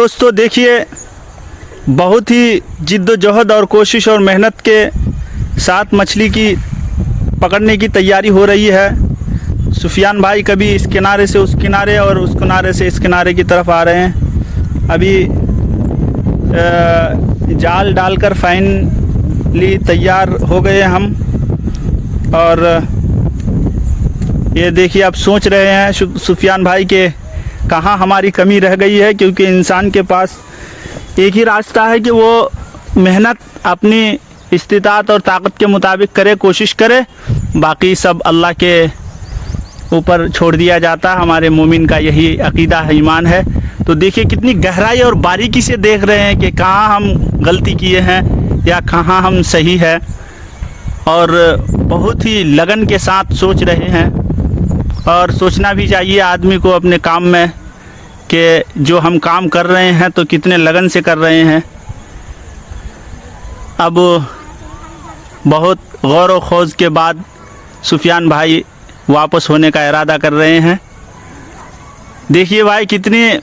दोस्तों देखिए, बहुत ही जिद्दोजहद और कोशिश और मेहनत के साथ मछली की पकड़ने की तैयारी हो रही है। सुफियान भाई कभी इस किनारे से उस किनारे और उस किनारे से इस किनारे की तरफ आ रहे हैं। अभी जाल डालकर फाइनली तैयार हो गए हम। और ये देखिए, आप सोच रहे हैं सुफियान भाई के कहाँ हमारी कमी रह गई है, क्योंकि इंसान के पास एक ही रास्ता है कि वो मेहनत अपनी इस्तिताअत और ताकत के मुताबिक करे, कोशिश करे, बाकी सब अल्लाह के ऊपर छोड़ दिया जाता है। हमारे मोमिन का यही अकीदा है, ईमान है। तो देखिए कितनी गहराई और बारीकी से देख रहे हैं कि कहाँ हम गलती किए हैं या कहाँ हम सही है, और बहुत ही लगन के साथ सोच रहे हैं। और सोचना भी चाहिए आदमी को अपने काम में कि जो हम काम कर रहे हैं तो कितने लगन से कर रहे हैं। अब बहुत गौर व खोज के बाद सुफियान भाई वापस होने का इरादा कर रहे हैं। देखिए भाई कितने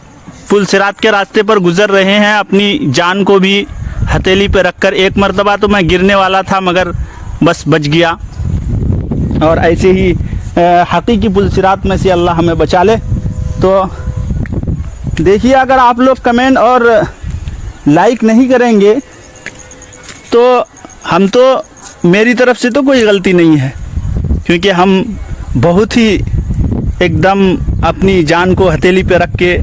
पुलसिरात के रास्ते पर गुज़र रहे हैं, अपनी जान को भी हथेली पे रखकर। एक मर्तबा तो मैं गिरने वाला था मगर बस बच गया। और ऐसे ही हकीकी पुलसिरात में से अल्लाह हमें बचा ले। तो देखिए, अगर आप लोग कमेंट और लाइक नहीं करेंगे तो हम तो, मेरी तरफ से तो कोई गलती नहीं है, क्योंकि हम बहुत ही एकदम अपनी जान को हथेली पे रख के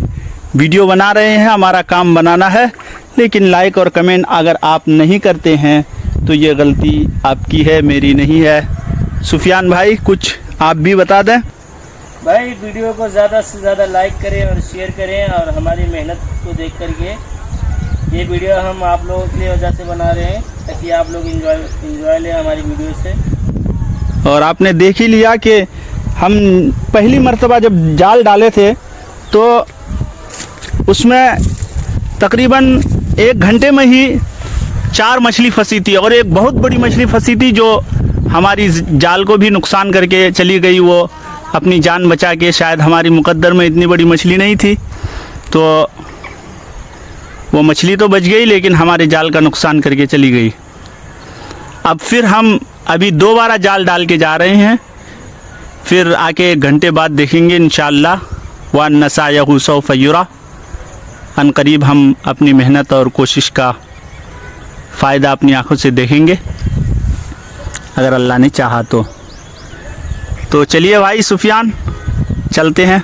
वीडियो बना रहे हैं। हमारा काम बनाना है, लेकिन लाइक और कमेंट अगर आप नहीं करते हैं तो ये गलती आपकी है, मेरी नहीं है। सुफियान भाई कुछ आप भी बता दें। भाई वीडियो को ज़्यादा से ज़्यादा लाइक करें और शेयर करें, और हमारी मेहनत को देख करके ये वीडियो हम आप लोगों की वजह से बना रहे हैं, ताकि आप लोग इंजॉय लें हमारी वीडियो से। और आपने देख ही लिया कि हम पहली मर्तबा जब जाल डाले थे तो उसमें तकरीबन 1 घंटे में ही 4 मछली फंसी थी, और एक बहुत बड़ी मछली फंसी थी जो हमारी जाल को भी नुकसान करके चली गई। वो अपनी जान बचा के, शायद हमारी मुकद्दर में इतनी बड़ी मछली नहीं थी, तो वो मछली तो बच गई लेकिन हमारे जाल का नुकसान करके चली गई। अब फिर हम अभी दोबारा जाल डाल के जा रहे हैं, फिर आके 1 घंटे बाद देखेंगे इंशाअल्लाह। व नसायहु सौफ युरा, अनकरीब हम अपनी मेहनत और कोशिश का फ़ायदा अपनी आँखों से देखेंगे, अगर अल्लाह ने चाहा तो। चलिए भाई सुफियान, चलते हैं।